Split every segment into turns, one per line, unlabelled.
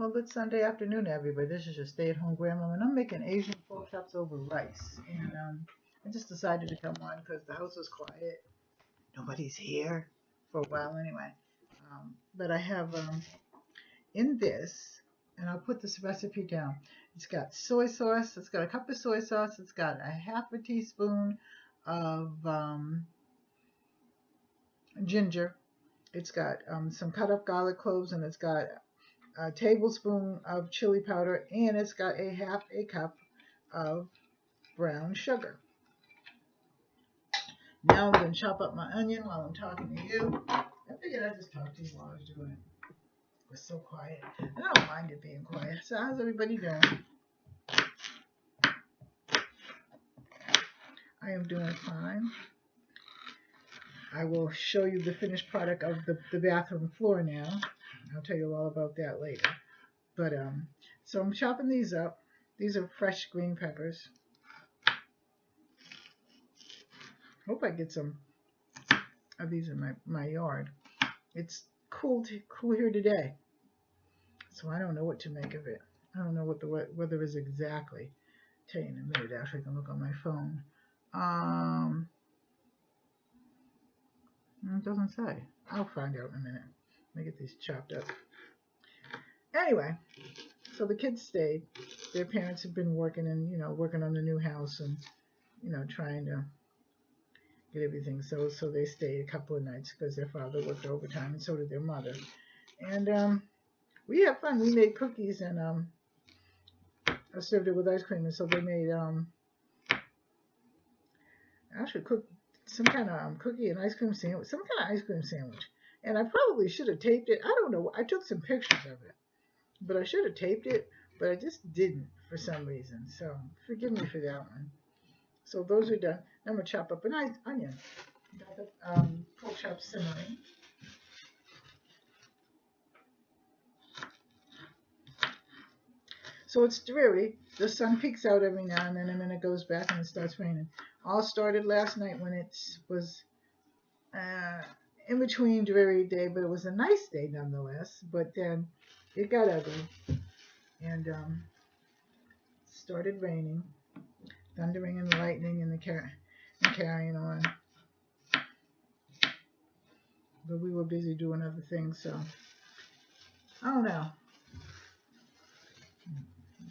Well, it's Sunday afternoon, everybody. This is your stay-at-home grandma, and I'm making Asian pork chops over rice. And I just decided to come on because the house was quiet. Nobody's here for a while anyway. But I have in this, and I'll put this recipe down. It's got soy sauce. It's got a cup of soy sauce. It's got a half a teaspoon of ginger. It's got some cut up garlic cloves, and it's got a tablespoon of chili powder, and it's got a half a cup of brown sugar. Now I'm going to chop up my onion while I'm talking to you. I figured I'd just talk to you while I was doing it. It was so quiet. And I don't mind it being quiet. So how's everybody doing? I am doing fine. I will show you the finished product of the bathroom floor now. I'll tell you all about that later. But so I'm chopping these up. These are fresh green peppers. Hope I get some of these in my yard. It's cool here today, so I don't know what to make of it. I don't know what the weather is exactly. I'll tell you in a minute. Actually, I can look on my phone. It doesn't say. I'll find out in a minute. Let me get these chopped up. Anyway, so the kids stayed. Their parents have been working working on the new house and, trying to get everything. So they stayed a couple of nights because their father worked overtime and so did their mother. And we had fun. We made cookies and I served it with ice cream. And so they made actually cooked some kind of cookie and ice cream sandwich, some kind of ice cream sandwich. And I probably should have taped it. I don't know. I took some pictures of it, but I should have taped it, but I just didn't for some reason. So forgive me for that one. So those are done. Now I'm going to chop up an onion. Got the pork chop simmering. So it's dreary. The sun peeks out every now and then it goes back and it starts raining. All started last night when it was in between dreary day, but it was a nice day nonetheless. But then it got ugly and started raining, thundering and lightning and carrying on. But we were busy doing other things, so I don't know.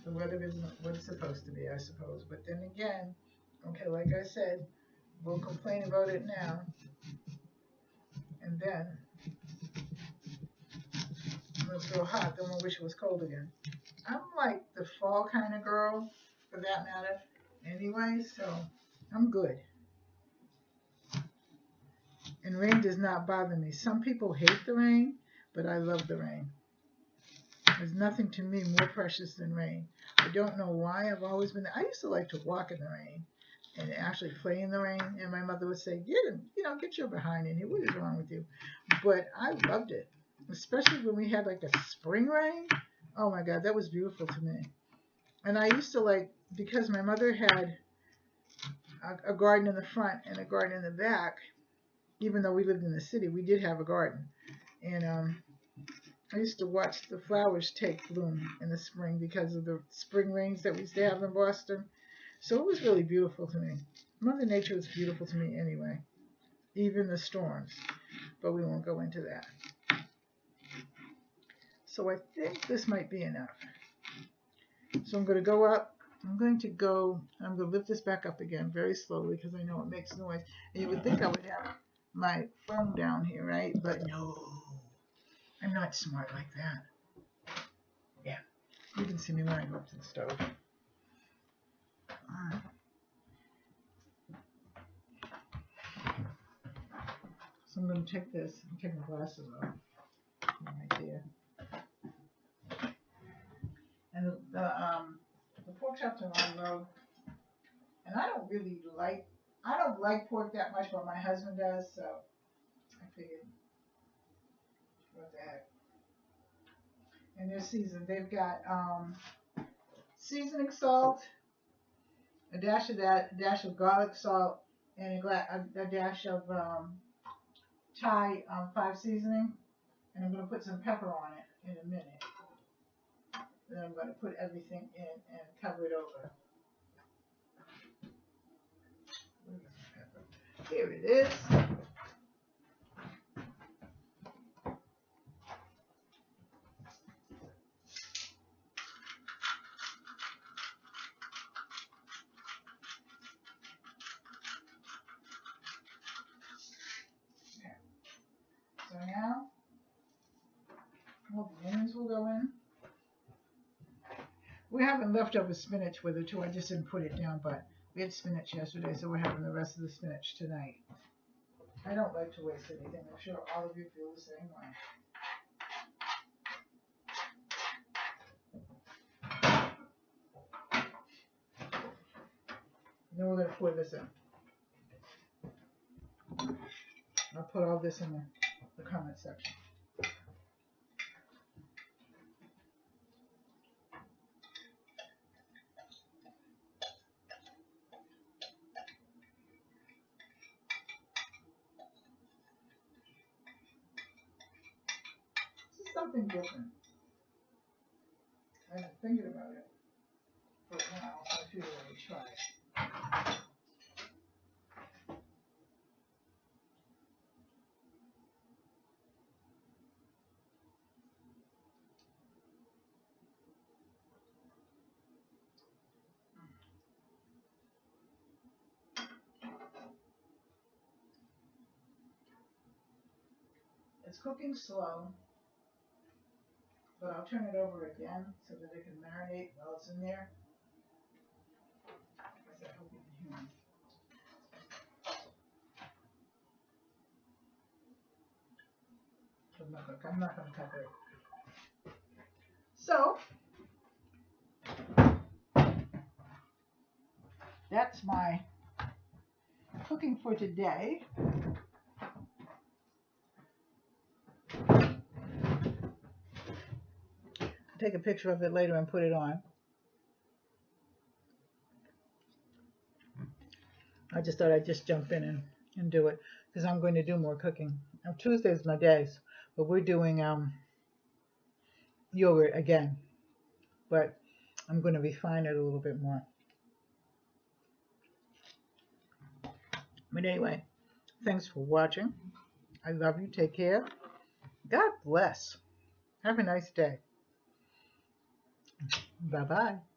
The weather isn't what it's supposed to be, I suppose. But then again, okay, like I said, we'll complain about it now. And then when it's real hot, then we'll wish it was cold again. I'm like the fall kind of girl, for that matter, anyway, so I'm good. And rain does not bother me. Some people hate the rain, but I love the rain. There's nothing to me more precious than rain. I don't know why. I've always been. I used to like to walk in the rain and actually play in the rain. And my mother would say, get your behind in here. What is wrong with you? But I loved it, especially when we had like a spring rain. Oh my God, that was beautiful to me. And I used to because my mother had a garden in the front and a garden in the back. Even though we lived in the city, we did have a garden. And I used to watch the flowers take bloom in the spring because of the spring rains that we used to have in Boston. So it was really beautiful to me. Mother Nature was beautiful to me anyway, even the storms. But we won't go into that. So I think this might be enough. So I'm going to go up. I'm going to lift this back up again very slowly because I know it makes noise. And you would think I would have my phone down here, right? But no. I'm not smart like that. Yeah, you can see me when I go up to the stove. All right. So I'm going to take this and take my glasses off. Right there. And the pork chops are on low. And I don't like pork that much, but my husband does, so I figured. What the heck? And they're seasoned. They've got seasoning salt, a dash of that, a dash of garlic salt, and a dash of Thai 5 seasoning. And I'm going to put some pepper on it in a minute. And then I'm going to put everything in and cover it over. Here it is. So now, all the onions will go in. We're having leftover spinach with it too. I just didn't put it down, but we had spinach yesterday, so we're having the rest of the spinach tonight. I don't like to waste anything. I'm sure all of you feel the same way. Then we're going to pour this in. I'll put all this in the comment section. This is something different. I've been thinking about it for a while, so I figured I would try it. It's cooking slow, but I'll turn it over again so that it can marinate while it's in there. I hope you can hear me. I'm not going to cover it. So, that's my cooking for today. Take a picture of it later and put it on. I just thought I'd just jump in and do it because I'm going to do more cooking. Now, Tuesday's my days, but we're doing yogurt again. But I'm going to refine it a little bit more. But anyway, thanks for watching. I love you. Take care. God bless. Have a nice day. Bye-bye.